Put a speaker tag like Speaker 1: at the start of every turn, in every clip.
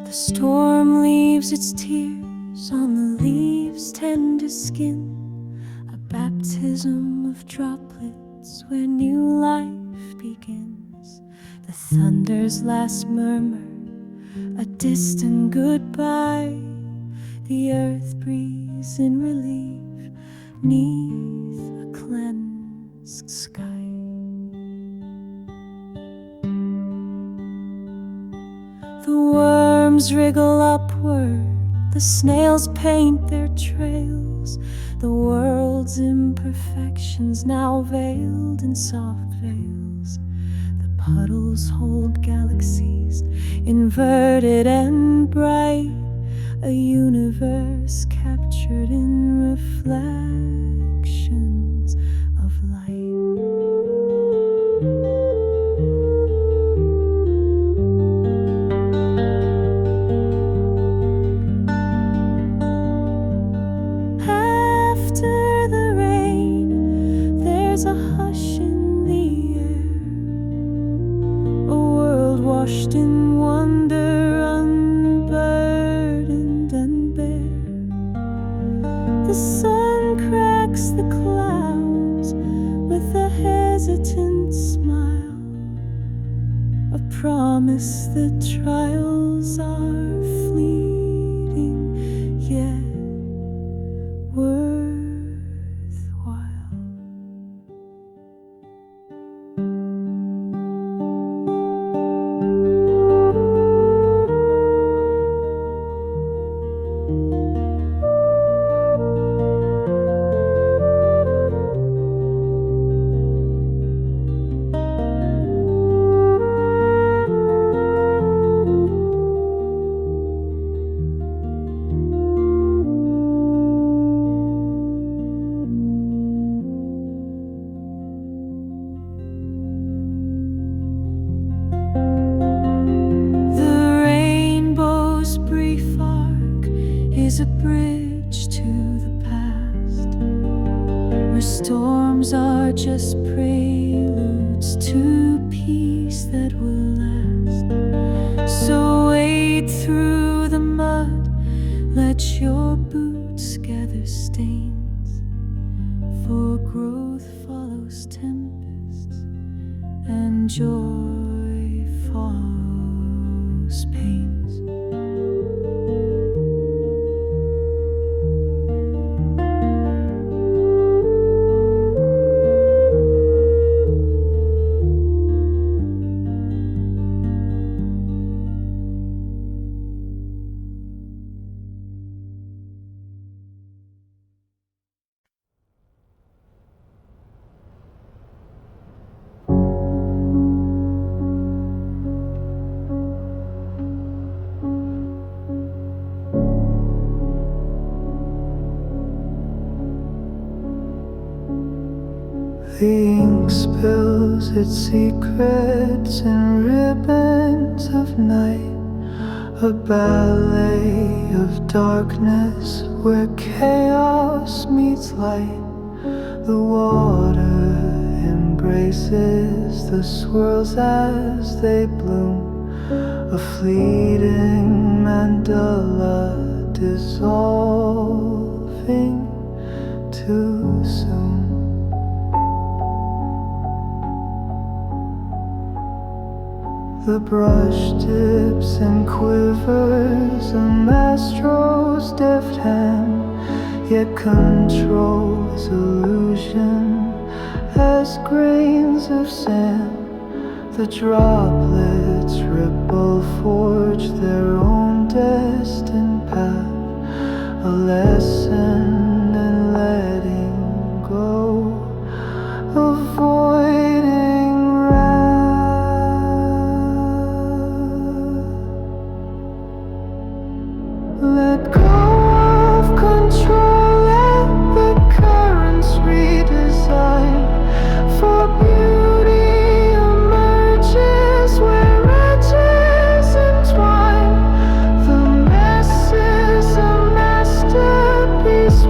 Speaker 1: The storm leaves its tears on the leaves' tender skin, a baptism of droplets where new life begins. The thunder's last murmur, a distant goodbye. The earth breathes in relief 'neath a cleansed sky. The worms wriggle upward, the snails paint their trails, the world's imperfections now veiled in soft veils. The puddles hold galaxies, inverted and bright, a universe captured in reflections of light. After the rain, there's a hush in the air, a world washed in wonder, unburdened and bare. The sun cracks the clouds with a hesitant smile, a promise that trials are fleeting yet worthwhile. Is a bridge to the past, where storms are just preludes to peace that will last. So wade through the mud, let your boots gather stains, for growth follows tempests and joy follows pains.
Speaker 2: The ink spills its secrets in ribbons of night, a ballet of darkness where chaos meets light. The water embraces the swirls as they bloom, a fleeting mandala dissolving too soon. The brush dips and quivers, a maestro's deft hand, yet controls illusion as grains of sand. The droplets ripple, forge their own destined path, a lesson in letting go, avoiding let go of control, let the currents redesign. For beauty emerges where edges entwine. The mess is a masterpiece.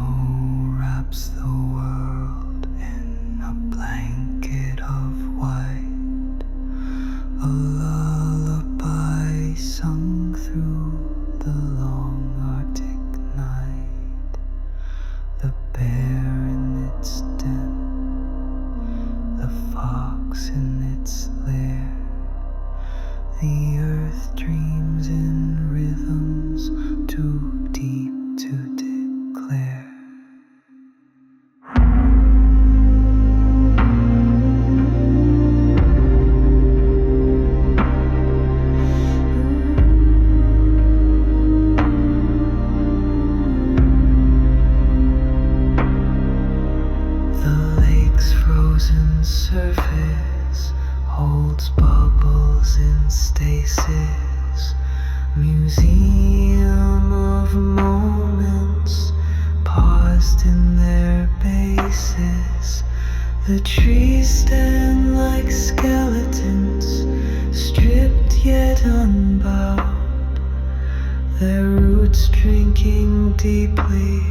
Speaker 2: snow wraps the world in a blanket of white, a lullaby sung through the long Arctic night. The bear in its den, the fox in its lair, the earth dreams in rhythms too deep to declare. The lake's frozen surface holds bubbles in stasis, museum of moments paused in their bases. The trees stand like skeletons, stripped yet unbowed, their roots drinking deeply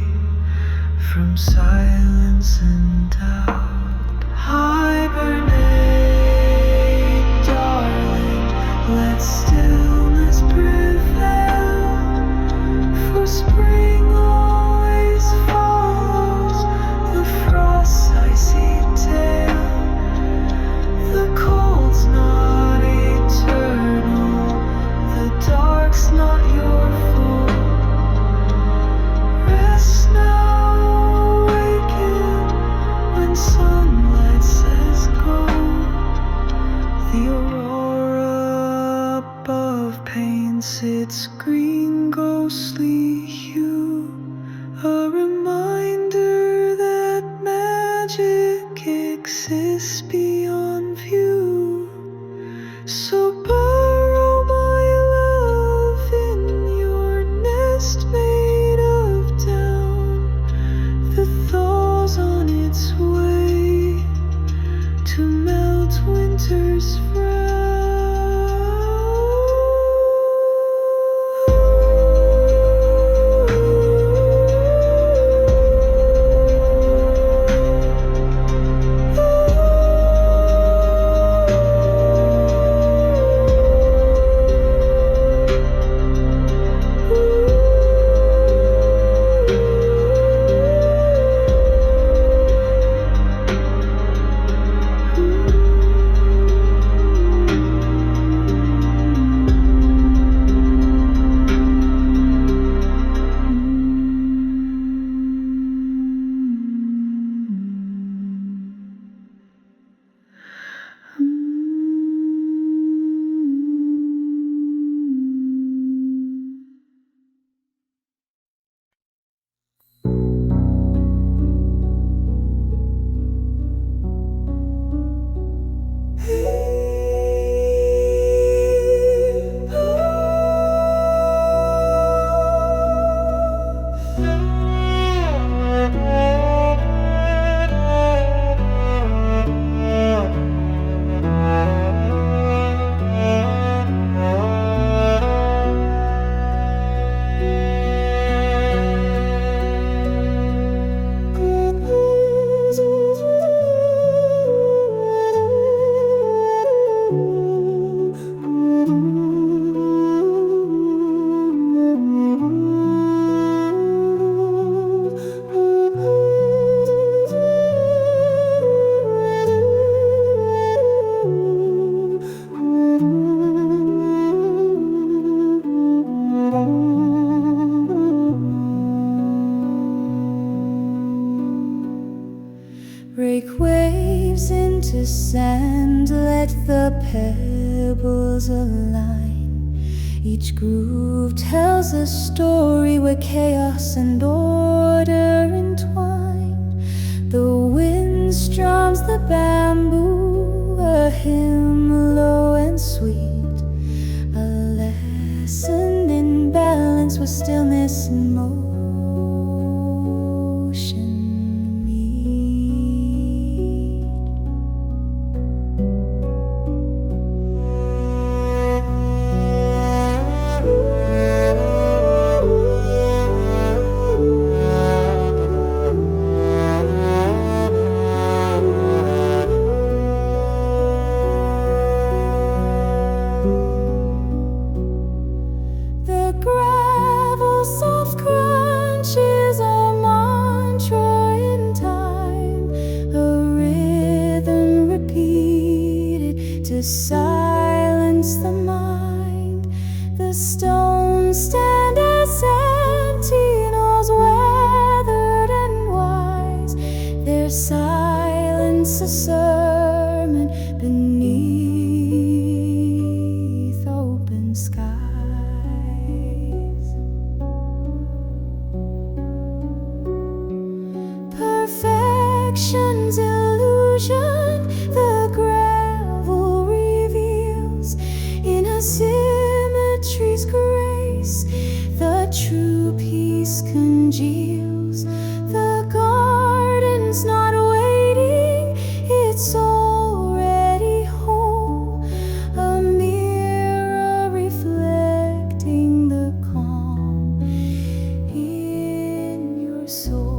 Speaker 2: from silence and doubt. Hibernate, darling, let stillness prevail, for spring always follows the frost's icy tail. The cold's not eternal, the dark's not your fault. Rest now, awaken when sunlight says go. The aurora above paints its green ghostly hue, a reminder that magic exists beyond view. So burrow, my love, in your nest made of down, that thaws on its way to melt winter's frown.
Speaker 1: Break waves into sand, let the pebbles align. Each groove tells a story where chaos and order entwine. The wind strums the bamboo, a hymn low and sweet, a lesson in balance with stillness and motion. a sermon beneath open skies. Perfection's illusion, the gravel reveals. In a symmetry's grace, the true peace congeals. The garden's not waiting, it's already whole. A mirror reflecting the calm in your soul.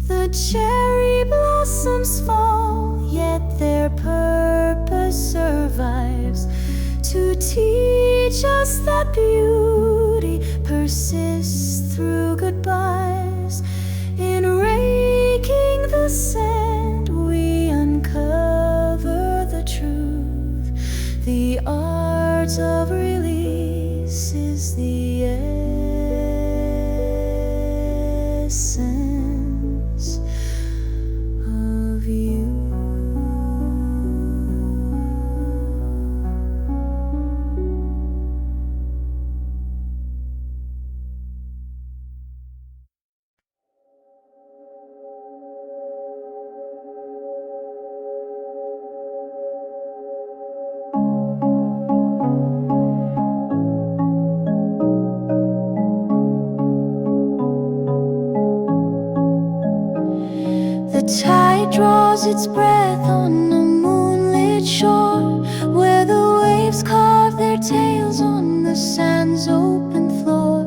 Speaker 1: The cherry blossoms fall, yet their purpose survives, to teach us that beauty persists through goodbyes. In raking the sand, we uncover the truth. The art of release is the essence of you. The tide draws its breath on a moonlit shore, where the waves carve their tails on the sand's open floor.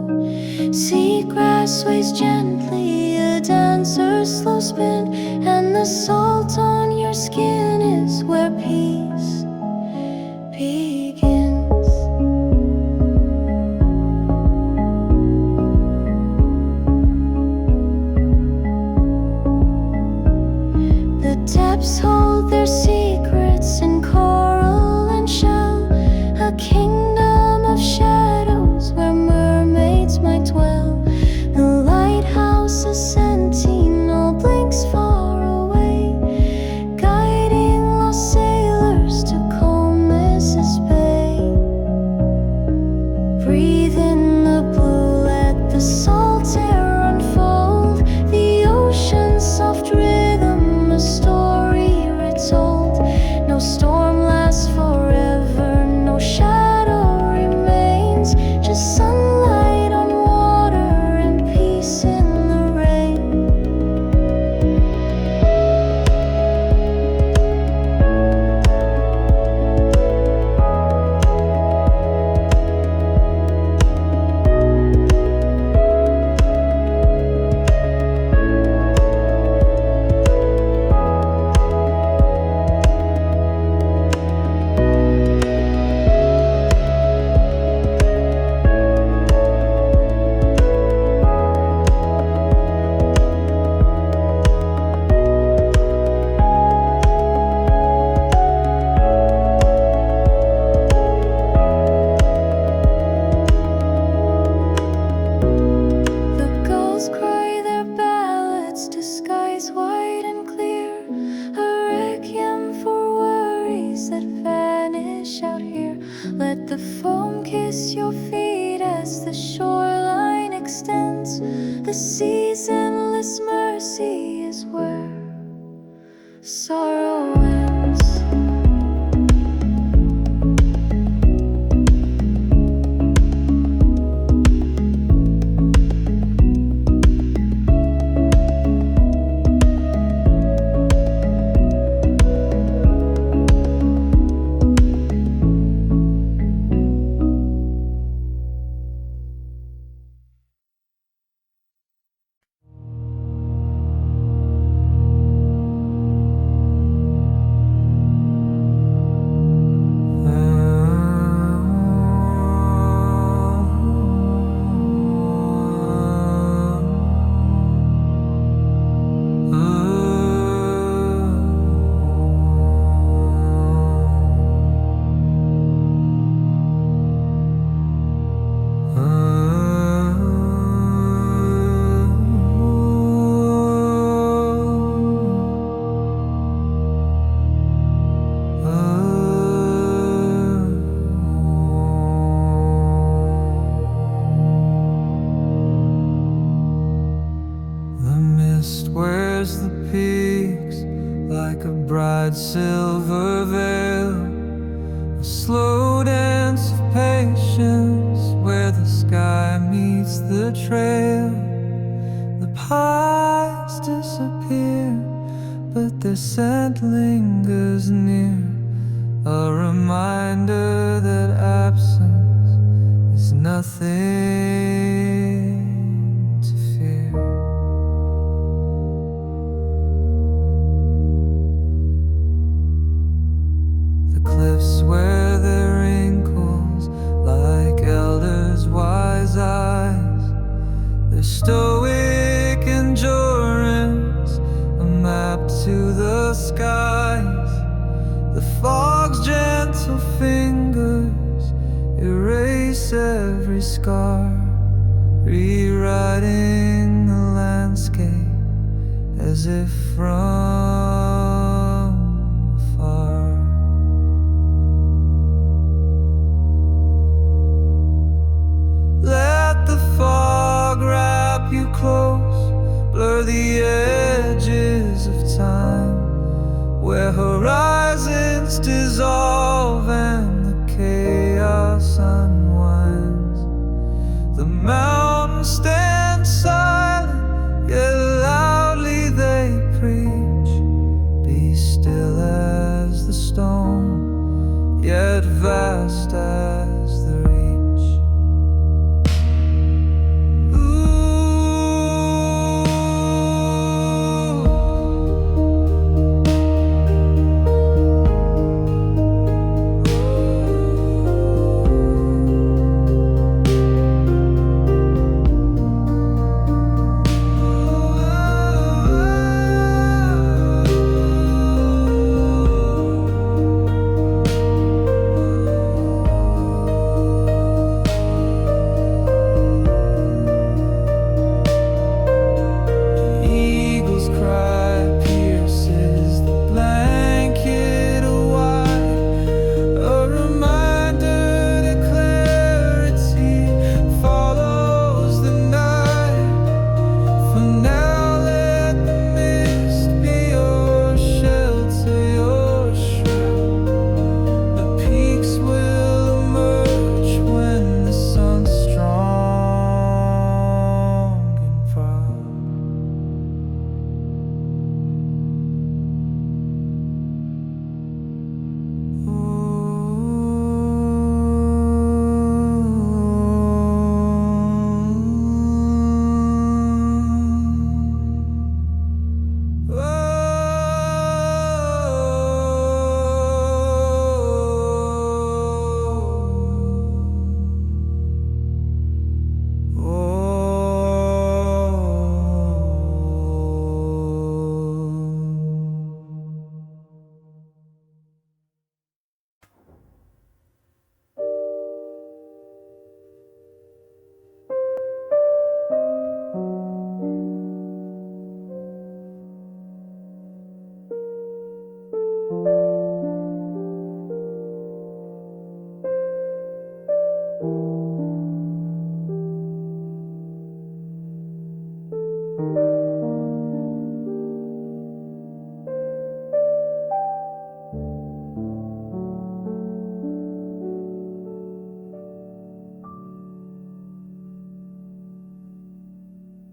Speaker 1: Seagrass sways gently, a dancer's slow spin, and the salt on your skin is where peace begins. The depths hold their secrets in coral and shell, a kingdom of shadows where mermaids might dwell. The lighthouse, a sentinel, blinks far away, guiding lost sailors to calmness' bay. Breathe in the blue, let the salt air unfold, the ocean's soft rhythm, a story retold. No storm lasts forever, no shadow remains, just sunlight on water and peace in the rain. The gulls cry their ballads to skies wide and clear, a requiem for worries that vanish out here. Let the foam kiss your feet as the shoreline extends. The sea's endless mercy is where sorrow ends.
Speaker 2: patience where the sky meets the trail. The pines disappear, but their scent lingers near, a reminder that absence is nothing to fear. The cliffs wear their wrinkles like elders' wise eyes, their stoic endurance a map to the skies. The fog's gentle fingers erase every scar, rewriting the landscape as if from afar. Let the fog wrap you close, blur the edges of time, where horizons dissolve and the chaos unwinds. The mountains stand silent, yet loudly they preach. Be still as the stone, yet vast as the reach.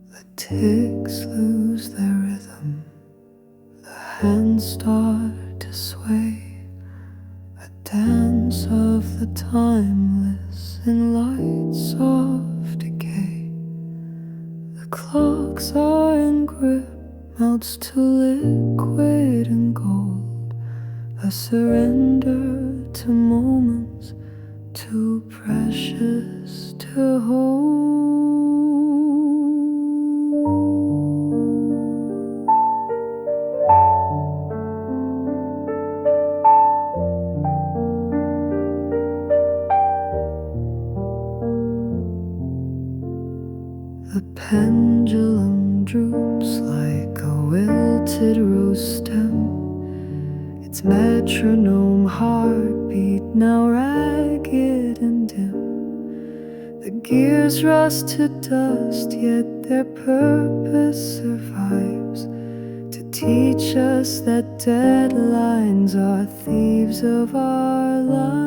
Speaker 2: The ticks lose their rhythm, the hands start to sway, a dance of the timeless in lights of decay. The clocks are in grip, melts to liquid and gold, a surrender to moments too precious to hold. The pendulum droops like a wilted rose stem, its metronome heartbeat now ragged and dim. The gears rust to dust, yet their purpose survives, to teach us that deadlines are thieves of our lives.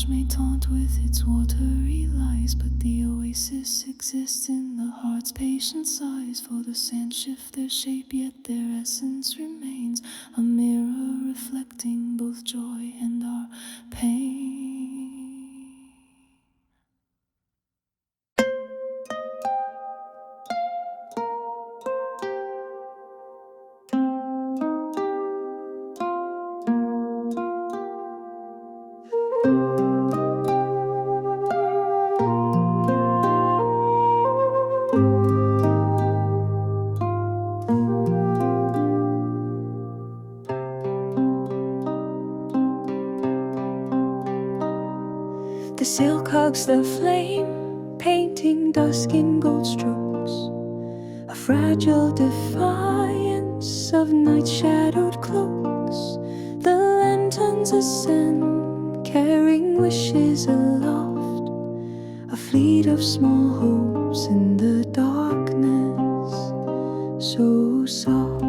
Speaker 1: mirage may taunt with its watery lies, but the oasis exists in the heart's patient sighs. For the sands shift their shape, yet their essence remains, a mirror reflecting both joy and our pain. The silk hugs the flame, painting dusk in gold strokes, a fragile defiance of night-shadowed cloaks. The lanterns ascend, carrying wishes aloft, a fleet of small hopes in the darkness, so soft.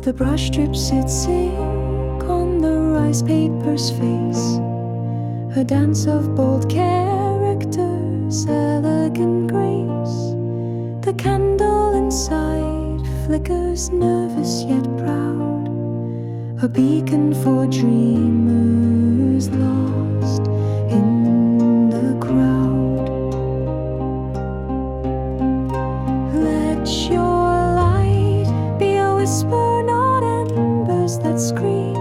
Speaker 1: The brush drips its ink on the rice paper's face, a dance of bold characters, elegant grace. The candle inside flickers, nervous yet proud, a beacon for dreamers lost in the crowd. Let your light be a whisper, not embers that scream,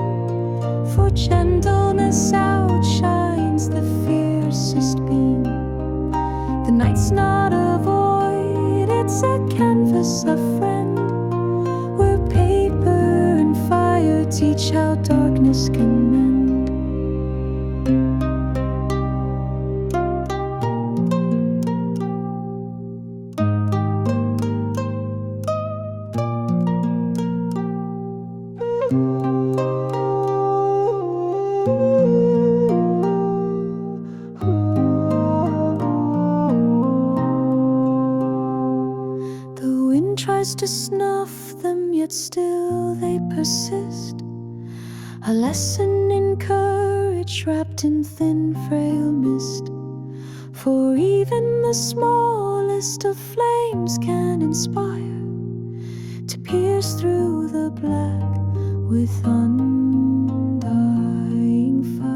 Speaker 1: for gentleness outshines the fiercest beam. The night's not a void, it's a canvas, a friend, where paper and fire teach how darkness can mend. The wind tries to snuff them, yet still they persist, a lesson in courage wrapped in thin frail mist. For even the smallest of flames can inspire, to pierce through the black with undying fire.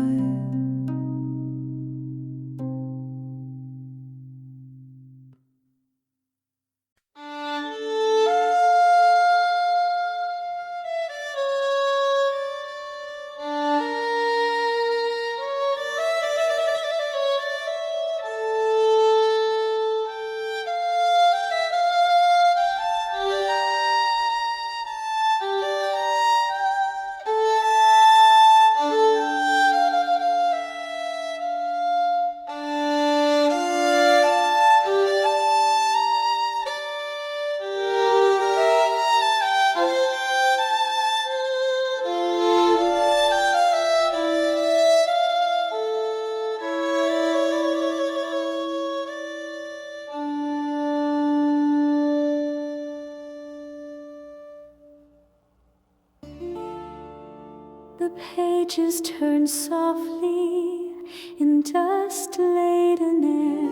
Speaker 1: The pages turn softly in dust-laden air,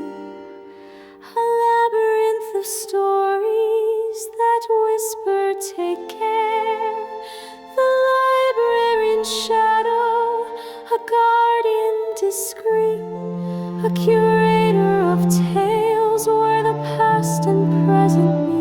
Speaker 1: a labyrinth of stories that whisper, take care. The librarian shadow, a guardian discreet, a curator of tales where the past and present meet.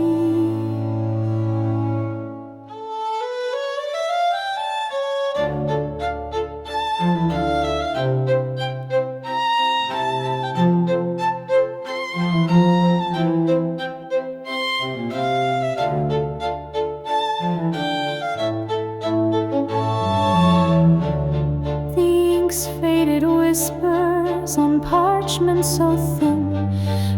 Speaker 1: Faded whispers on parchment so thin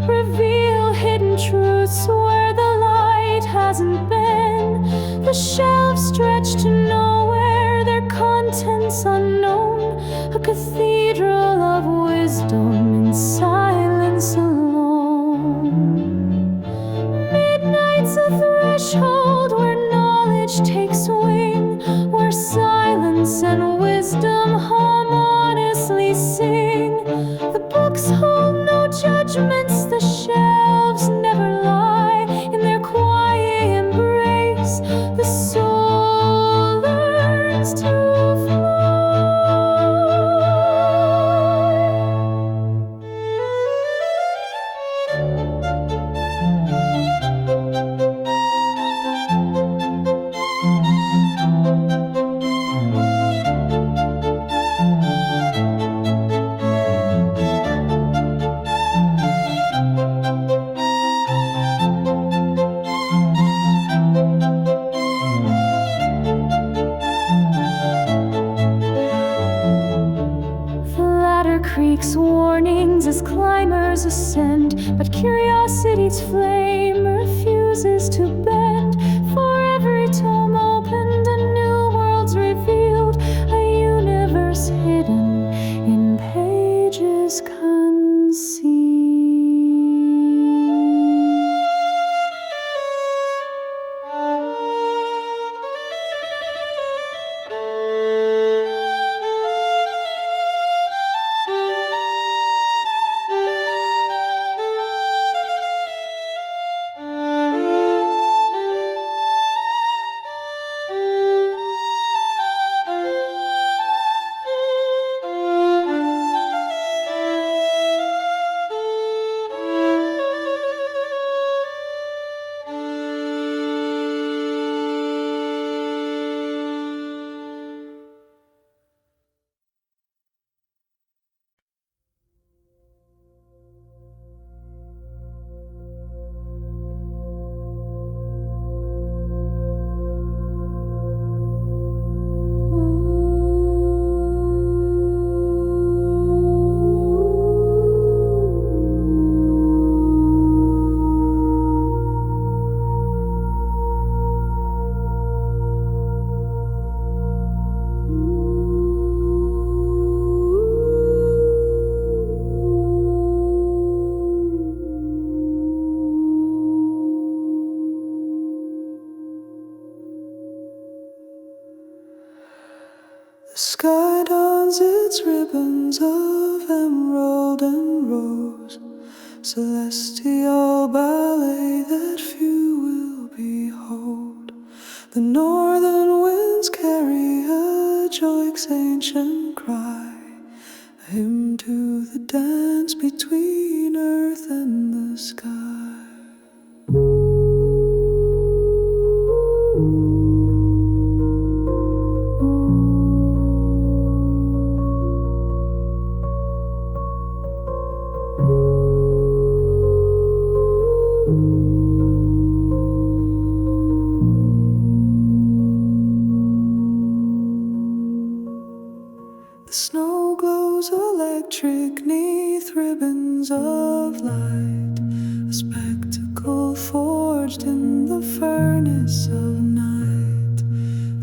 Speaker 1: reveal hidden truths where the light hasn't been. The shelves stretch to nowhere, their contents unknown, a cathedral of wisdom in silence alone. Midnight's a threshold where knowledge takes wing, where silence
Speaker 2: The sky dons its ribbons of emerald and rose, celestial ballet that few will behold. The northern winds carry a joy's ancient cry, a hymn to the dance between earth and the sky. The snow glows electric neath ribbons of light, a spectacle forged in the furnace of night.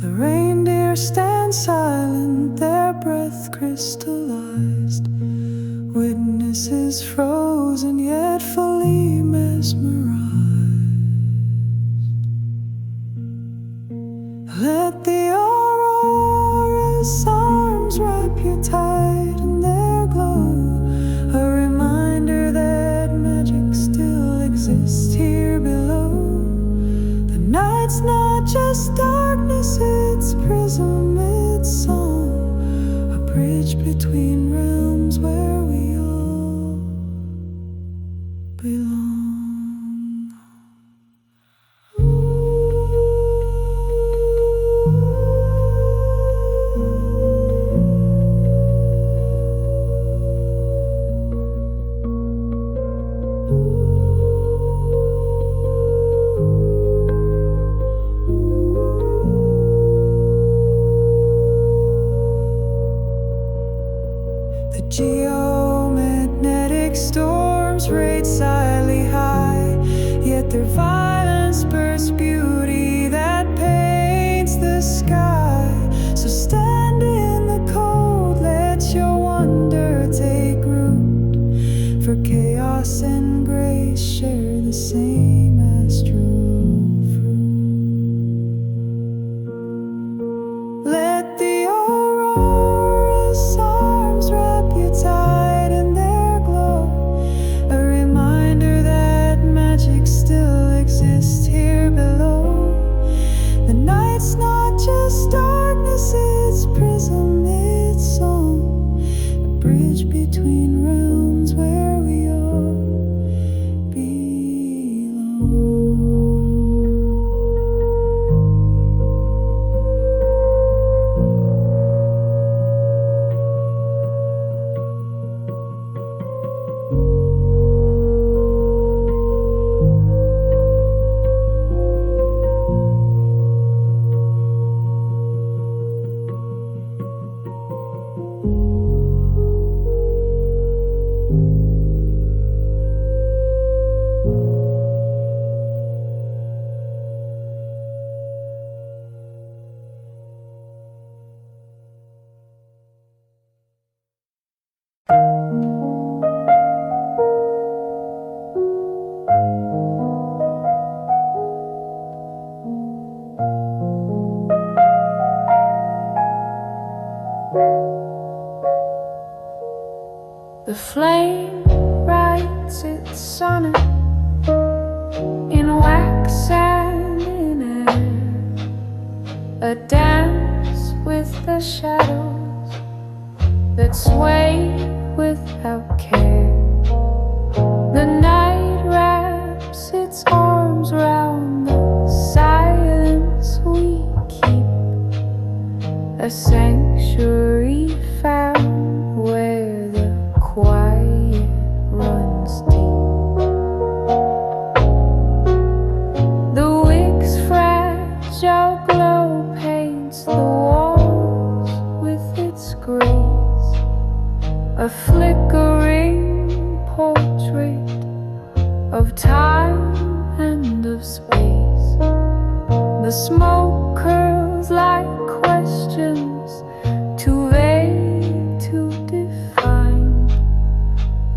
Speaker 2: The reindeer stand silent, their breath crystallized, witnesses frozen yet fully mesmerized. Let the aurora's arms wrap you tight in their glow, a reminder that magic still exists here below. The night's not just darkness, it's prism, it's song, a bridge between realms where we all belong. The geomagnetic storms rage silently high, yet their violence bursts beauty that paints the sky. So stand in the cold, let your wonder take root, for chaos and grace share the same astral fruit. Let the aurora's arms wrap you tight in their glow, a reminder that magic still exists here below. The night's not just darkness, it's prism, it's song, a bridge between realms where we all belong. The flame writes its sonnet in wax and in air, a dance with the shadows that sway without care. The night wraps its arms round the silence we keep, a sanctuary found where the quiet runs deep. The wick's fragile glow paints the walls with its grace, a flickering portrait of time and of space. The smoke curls like questions too vague to define,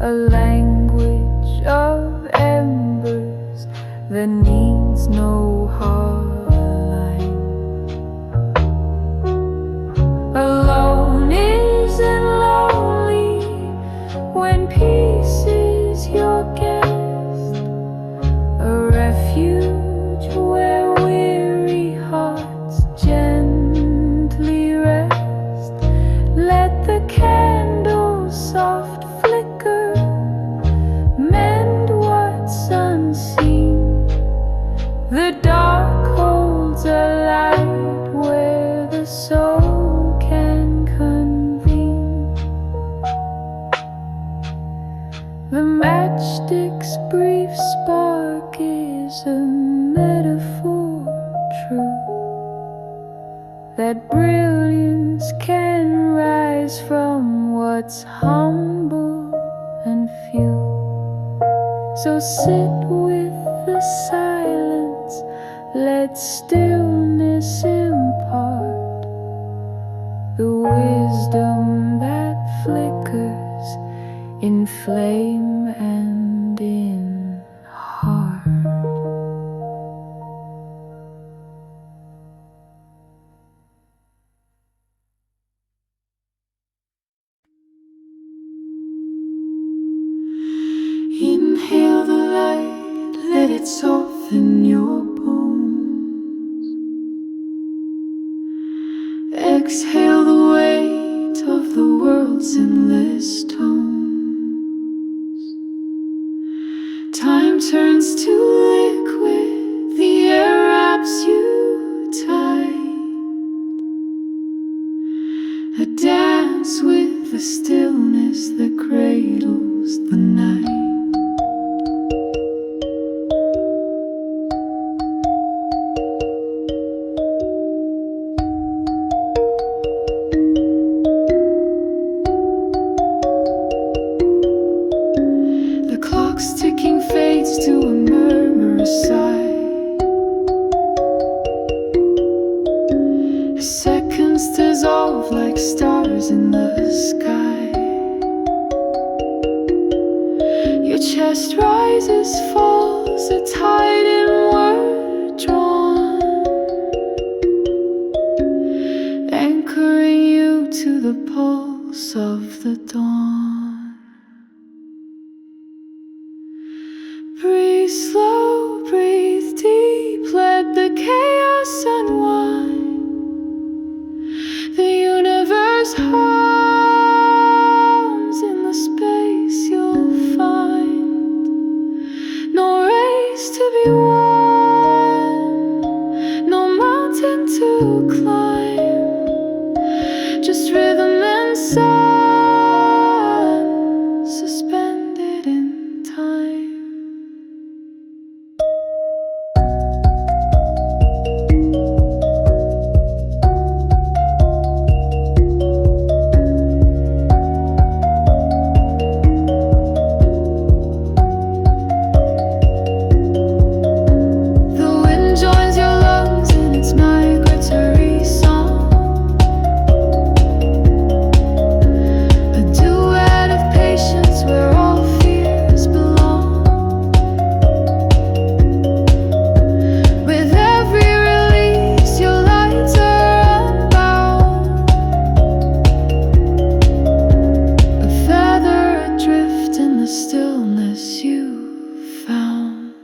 Speaker 2: a language of embers that needs no hard line. Alone
Speaker 1: truth, that brilliance can rise from what's humble and few. So sit with the silence, let stillness impart the wisdom that flickers in flame and in heart. Inhale the light, let it soften your bones. Exhale the weight of the world's endless tones. Time turns to liquid, the air wraps you tight. A dance with the stillness that cradles the night. The clock's ticking fades to a murmurous sigh. Seconds dissolve like stars in the sky. Your chest rises, falls, a tide inward drawn, anchoring you to the pulse of the dawn. Breathe slow, breathe deep, let the chaos unwind. The universe hums in the space you'll find. No race to be won, no mountain to climb, just rhythm and sun suspended in time. Stillness you found.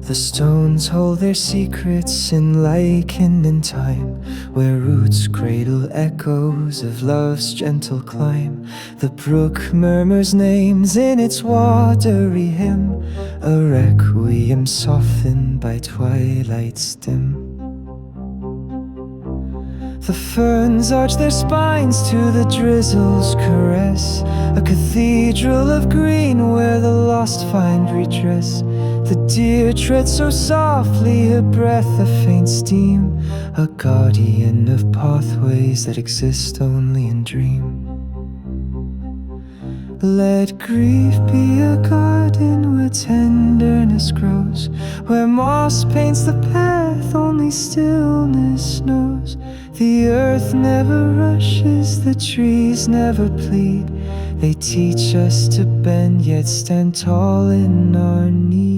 Speaker 2: The stones hold their secrets in lichen and time, where roots cradle echoes of love's gentle climb. The brook murmurs names in its watery hymn, a requiem softened by twilight's dim. The ferns arch their spines to the drizzle's caress, a cathedral of green where the lost find redress. The deer treads so softly, her breath a faint steam, a guardian of pathways that exist only in dream. Let grief be a garden where tenderness grows, where moss paints the path only stillness knows. The earth never rushes, the trees never plead. They teach us to bend yet stand tall in our need.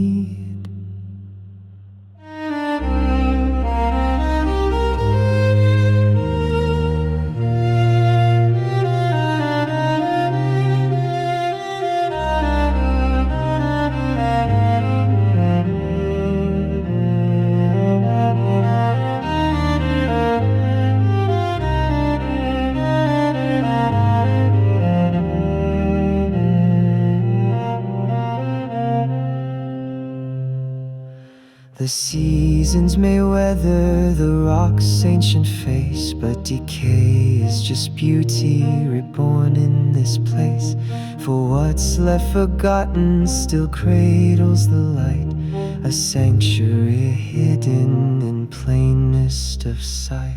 Speaker 2: The seasons may weather the rock's ancient face, but decay is just beauty reborn in this place. For what's left forgotten still cradles the light, a sanctuary hidden in plainest of sight.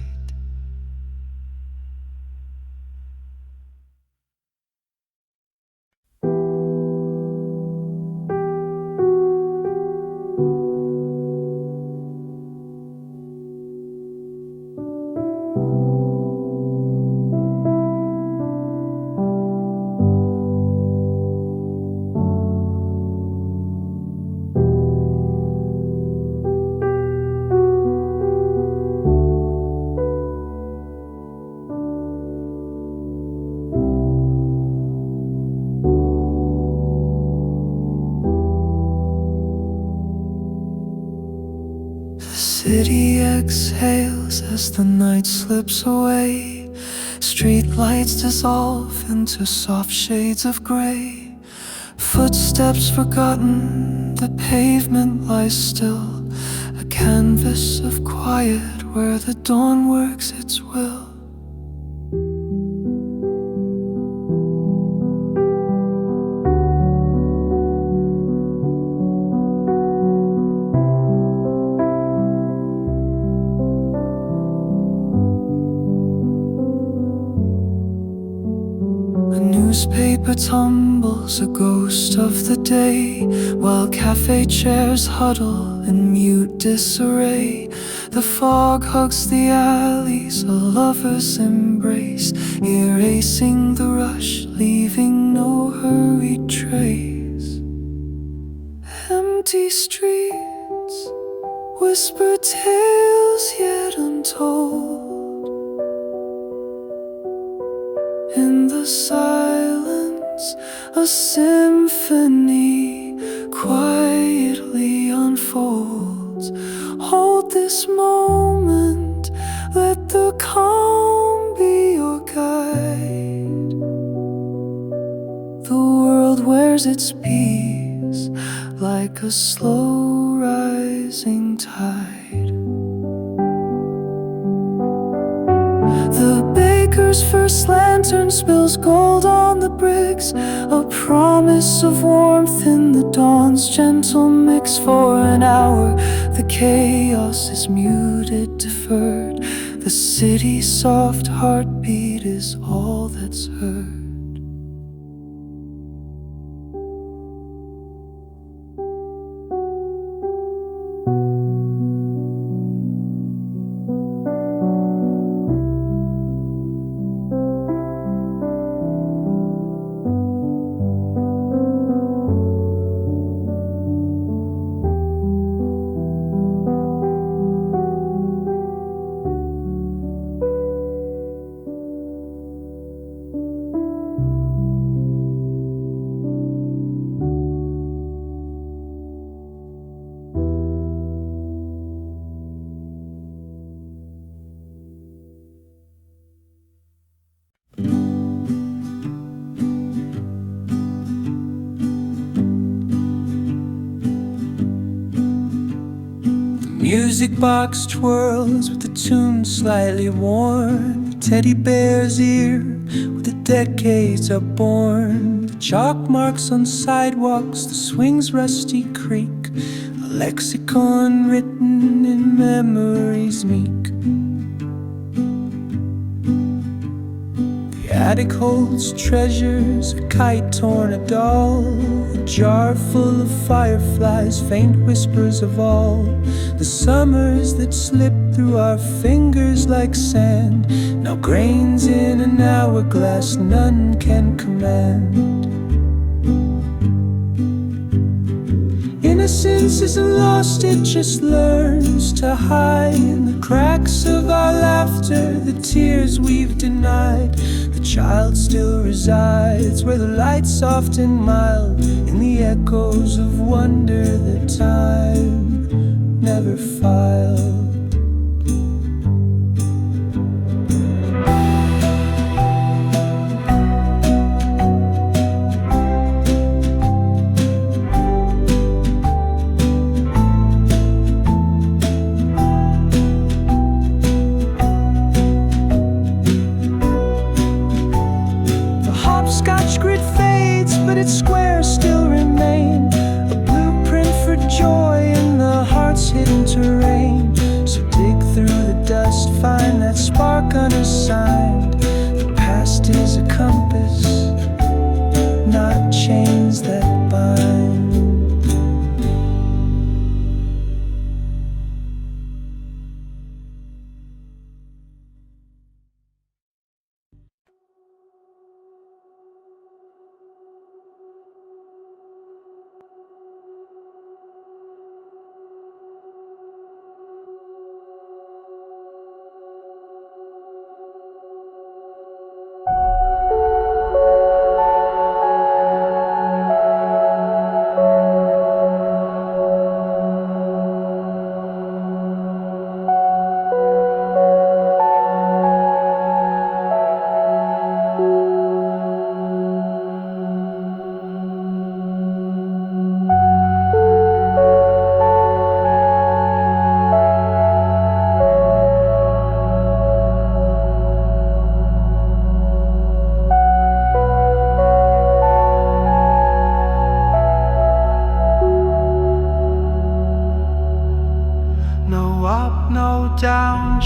Speaker 2: city exhales as the night slips away. Street lights dissolve into soft shades of gray. Footsteps forgotten, the pavement lies still, a canvas of quiet where the dawn works its will. A newspaper tumbles, a ghost of the day, while cafe chairs huddle in mute disarray. The fog hugs the alleys, a lover's embrace, erasing the rush, leaving no hurried trace. Empty streets, whisper tales yet untold. In the silence, a symphony quietly unfolds. Hold this moment, let the calm be your guide. The world wears its peace like a slow rising tide. The baker's first lantern spills gold on the bricks, a promise of warmth in the dawn's gentle mix. For an hour, the chaos is muted, deferred. The city's soft heartbeat is all that's heard.
Speaker 3: Music box twirls with the tune slightly worn. The teddy bear's ear where the decades are born. The chalk marks on sidewalks, the swing's rusty creak, a lexicon written in memories meek. The attic holds treasures, a kite torn, a doll, a jar full of fireflies, faint whispers of all the summers that slip through our fingers like sand, now grains in an hourglass none can command. Innocence isn't lost, it just learns to hide in the cracks of our laughter, the tears we've denied. The child still resides where the light's soft and mild, in the echoes of wonder that time never filed. The hopscotch grid fades, but its squares still remain, a blueprint for joy in the heart's hidden terrain.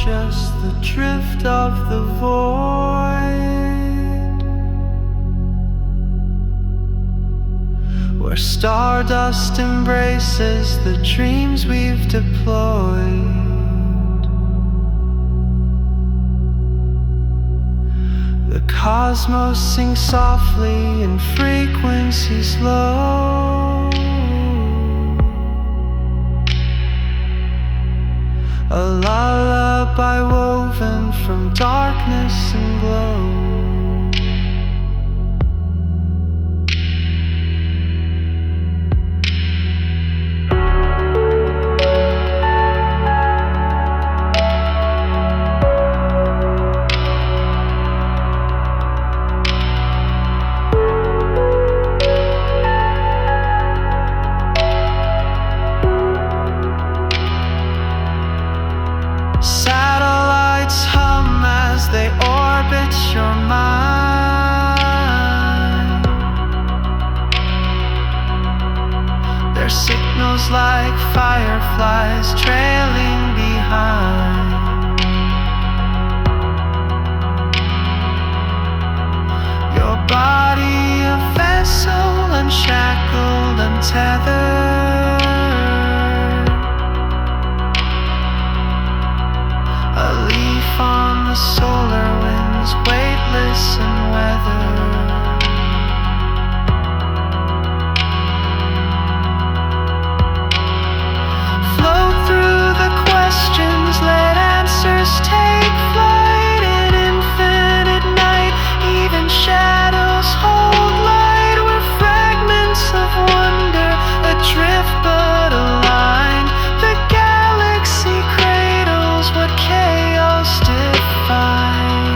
Speaker 3: just the drift of the void, where stardust embraces the dreams we've deployed. The cosmos sings softly in frequencies low, a lullaby woven from darkness and glow. Satellites hum as they orbit your mind. Their signals like fireflies trailing behind. Your body a vessel unshackled, untethered, a leaf on the solar winds, weightless and weathered. Float through the questions, let answers take flight. In infinite night, even shadows hold light. We're fragments of wonder, adrift but aligned. The galaxy cradles what chaos defines.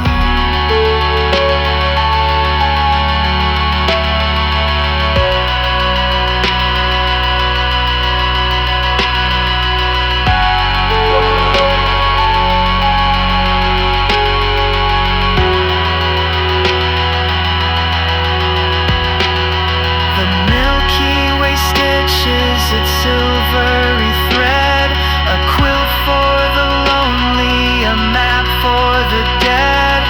Speaker 3: The Milky Way stitches its silvery thread, a quilt for the lonely, a map for the dead.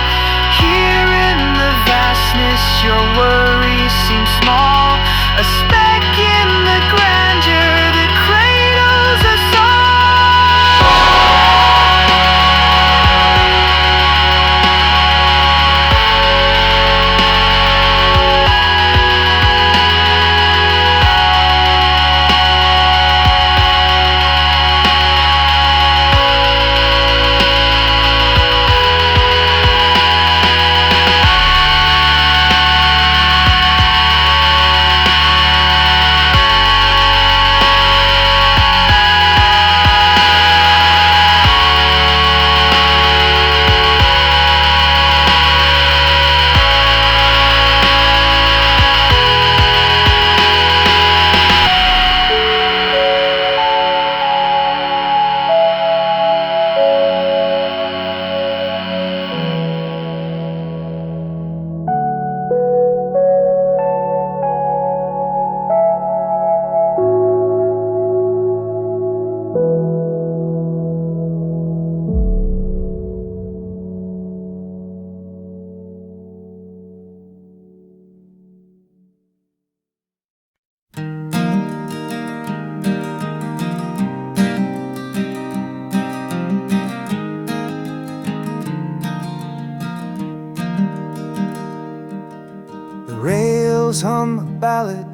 Speaker 3: Here in the vastness, your worries seem small, a speck in the grandeur that cradles us
Speaker 2: rails hum a ballad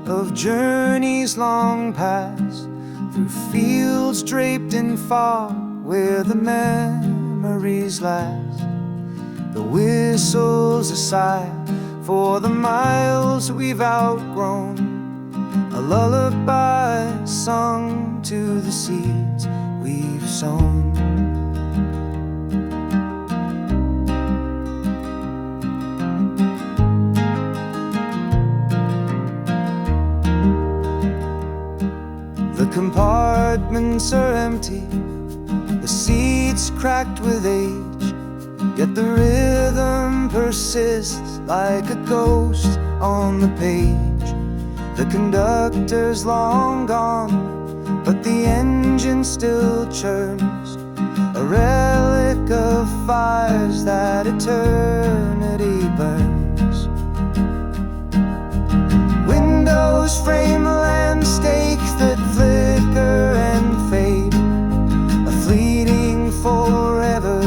Speaker 2: of journeys long past, through fields draped in fog where the memories last. The whistles a sigh for the miles we've outgrown, a lullaby sung to the seeds we've sown. The compartments are empty, the seats cracked with age, yet the rhythm persists like a ghost on the page. The conductor's long gone, but the engine still churns, a
Speaker 3: a relic of fires that eternity burns. Windows frame landscapes that flicker and fade, a fleeting forever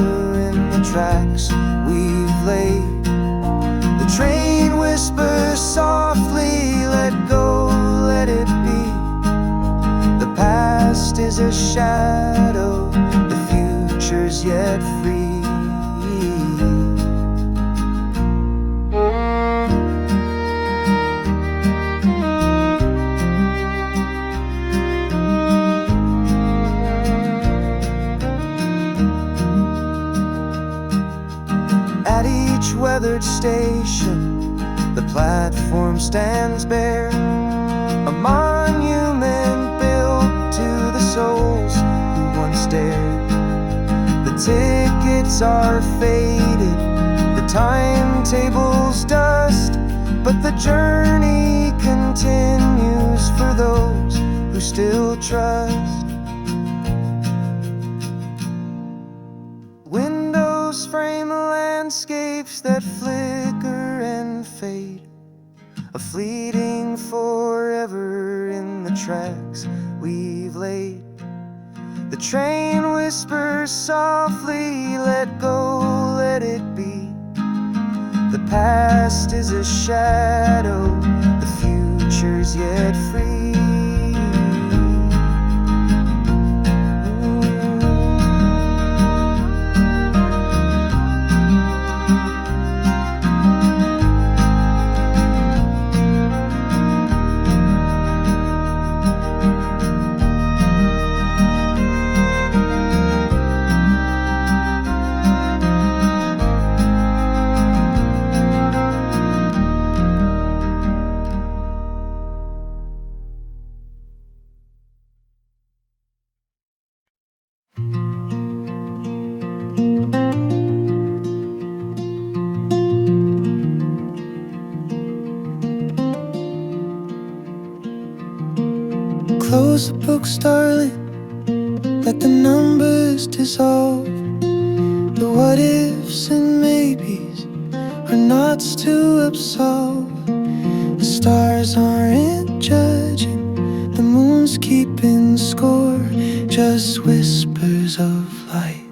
Speaker 3: in the tracks we've laid. The train whispers softly, let go, let it be. The past is a shadow, the future's yet free. At each weathered station, the platform stands bare, a monument built to the souls who once dared. The tickets are faded, the timetable's dust, but the journey continues for those who still trust. Windows frame landscapes that flicker and fade, a fleeting forever in the tracks we've laid. The train whispers softly, let go, let it be. The past is a shadow, the future's yet free. Close the books, darling, let the numbers dissolve. The what ifs and maybes are knots to absolve. The stars aren't judging, the moon's keeping score, just whispers of light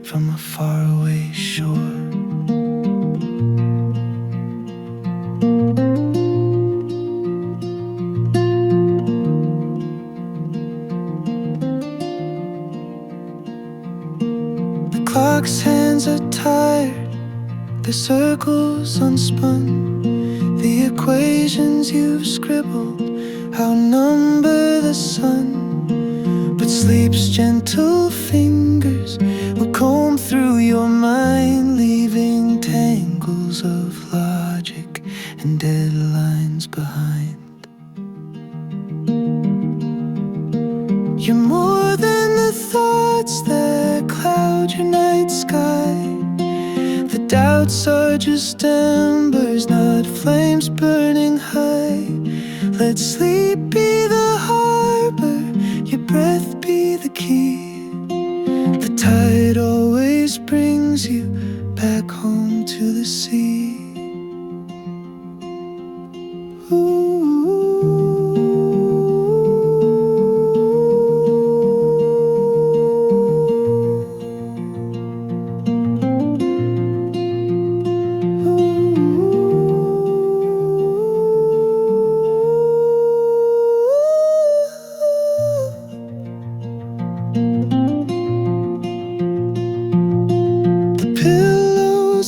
Speaker 3: from a faraway shore. The clock's hands are tired, the circles unspun. The equations you've scribbled outnumber the sun, but sleep's gentle fingers will comb through your mind, leaving tangles of logic and deadlines behind. You're more than the thoughts that cloud your night sky. The doubts are just embers, not flames burning high. Let sleep be the harbor, your breath be the key. The tide always brings you back home to the sea. Ooh.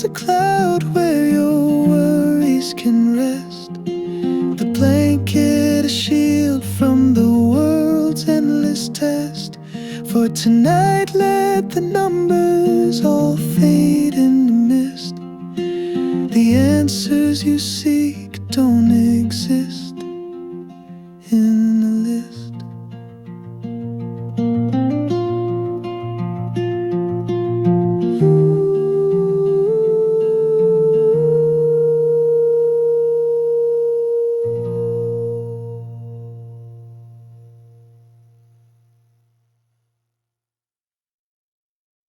Speaker 3: A cloud where your worries can rest, the blanket a shield from the world's endless test. For tonight let the numbers all fade in the mist. The answers you seek don't exist.